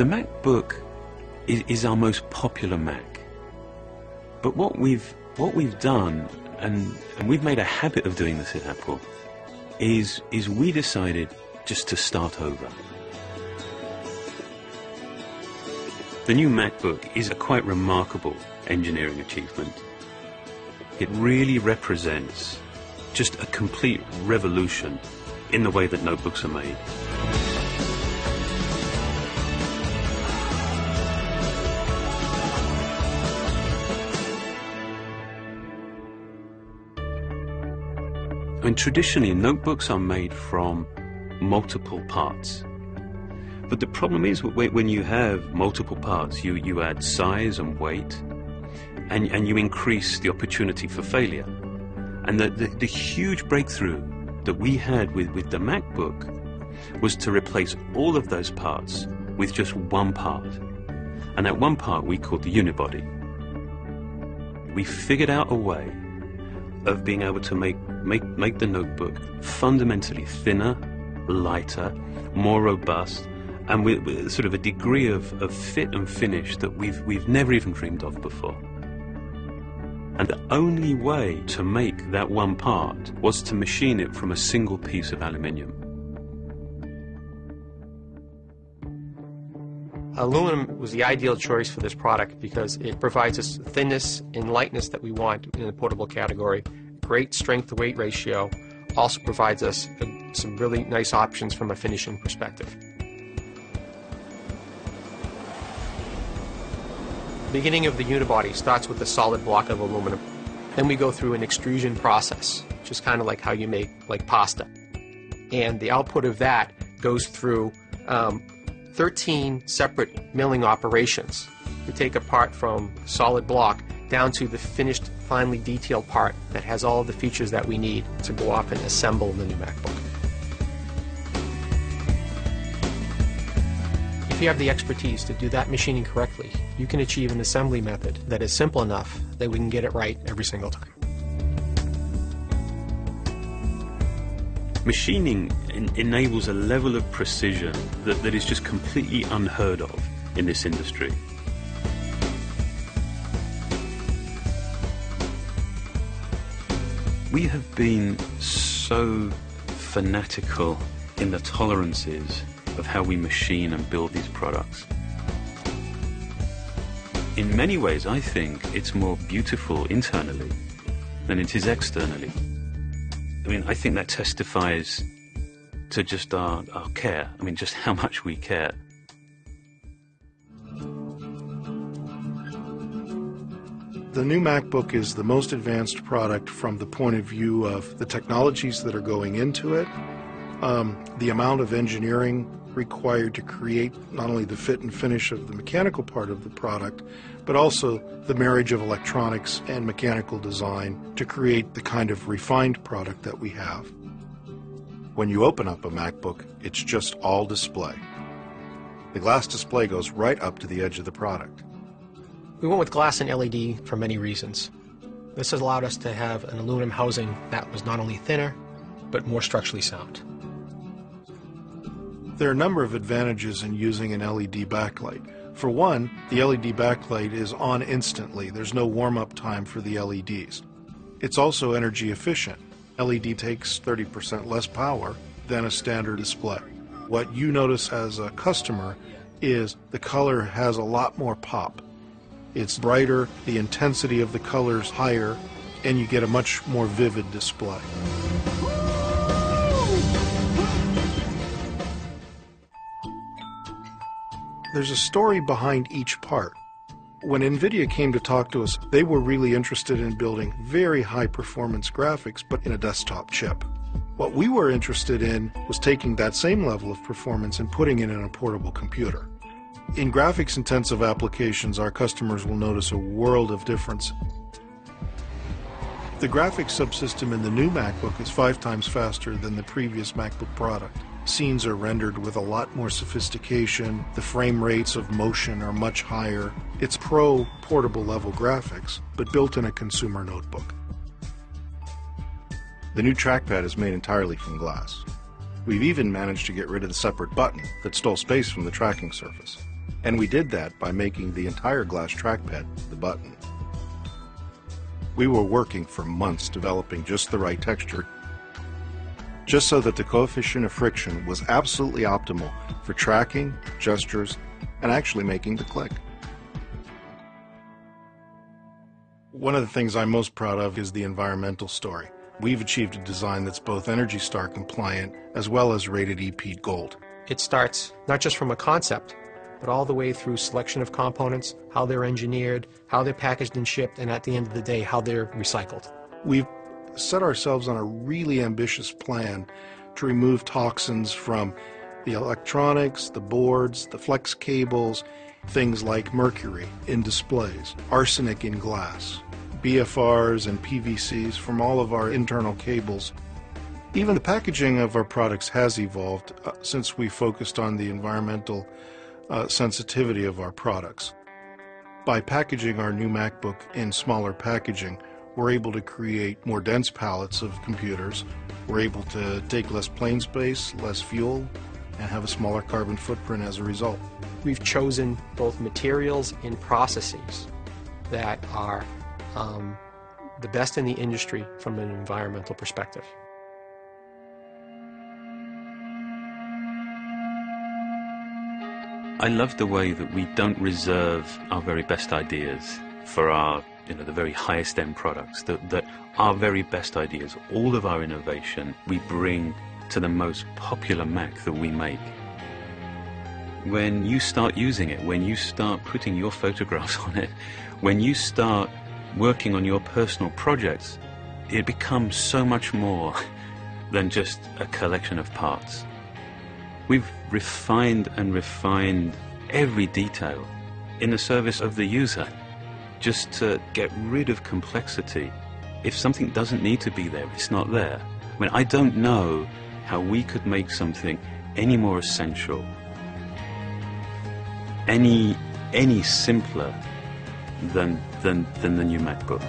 The MacBook is our most popular Mac. But what we've done, and we've made a habit of doing this at Apple, is we decided just to start over. The new MacBook is a quite remarkable engineering achievement. It really represents just a complete revolution in the way that notebooks are made. I mean, traditionally, notebooks are made from multiple parts. But the problem is, when you have multiple parts, you add size and weight, and you increase the opportunity for failure. And the huge breakthrough that we had with the MacBook was to replace all of those parts with just one part. And that one part we called the unibody. We figured out a way of being able to make the notebook fundamentally thinner, lighter, more robust, and with sort of a degree of fit and finish that we've never even dreamed of before. And the only way to make that one part was to machine it from a single piece of aluminium. Aluminum was the ideal choice for this product because it provides us the thinness and lightness that we want in the portable category. Great strength-to-weight ratio. Also provides us some really nice options from a finishing perspective. The beginning of the unibody starts with a solid block of aluminum. Then we go through an extrusion process, which is kind of like how you make pasta. And the output of that goes through 13 separate milling operations to take a part from solid block down to the finished, finely detailed part that has all of the features that we need to go off and assemble the new MacBook. If you have the expertise to do that machining correctly, you can achieve an assembly method that is simple enough that we can get it right every single time. Machining enables a level of precision that is just completely unheard of in this industry. We have been so fanatical in the tolerances of how we machine and build these products. In many ways, I think it's more beautiful internally than it is externally. I mean, I think that testifies to just our care. I mean, just how much we care. The new MacBook is the most advanced product from the point of view of the technologies that are going into it, the amount of engineering required to create not only the fit and finish of the mechanical part of the product, but also the marriage of electronics and mechanical design to create the kind of refined product that we have. When you open up a MacBook, it's just all display. The glass display goes right up to the edge of the product. We went with glass and LED for many reasons. This has allowed us to have an aluminum housing that was not only thinner, but more structurally sound. There are a number of advantages in using an LED backlight. For one, the LED backlight is on instantly. There's no warm-up time for the LEDs. It's also energy efficient. LED takes 30% less power than a standard display. What you notice as a customer is the color has a lot more pop. It's brighter, the intensity of the color's higher, and you get a much more vivid display. There's a story behind each part. When NVIDIA came to talk to us, they were really interested in building very high-performance graphics, but in a desktop chip. What we were interested in was taking that same level of performance and putting it in a portable computer. In graphics-intensive applications, our customers will notice a world of difference. The graphics subsystem in the new MacBook is 5 times faster than the previous MacBook product. Scenes are rendered with a lot more sophistication. The frame rates of motion are much higher. It's pro portable level graphics, but built in a consumer notebook. The new trackpad is made entirely from glass. We've even managed to get rid of the separate button that stole space from the tracking surface. And we did that by making the entire glass trackpad the button. We were working for months developing just the right texture, just so that the coefficient of friction was absolutely optimal for tracking, gestures, and actually making the click. One of the things I'm most proud of is the environmental story. We've achieved a design that's both ENERGY STAR compliant as well as rated EP Gold. It starts not just from a concept, but all the way through selection of components, how they're engineered, how they're packaged and shipped, and at the end of the day, how they're recycled. We've set ourselves on a really ambitious plan to remove toxins from the electronics, the boards, the flex cables, things like mercury in displays, arsenic in glass, BFRs and PVCs from all of our internal cables. Even the packaging of our products has evolved since we focused on the environmental sensitivity of our products. By packaging our new MacBook in smaller packaging, we're able to create more dense palettes of computers. We're able to take less plane space, less fuel, and have a smaller carbon footprint as a result. We've chosen both materials and processes that are the best in the industry from an environmental perspective. I love the way that we don't reserve our very best ideas for our, the very highest end products, that our very best ideas, all of our innovation, we bring to the most popular Mac that we make. When you start using it, when you start putting your photographs on it, when you start working on your personal projects, it becomes so much more than just a collection of parts. We've refined and refined every detail in the service of the user, just to get rid of complexity. If something doesn't need to be there, it's not there. I mean, I don't know how we could make something any more essential, any simpler than the new MacBook.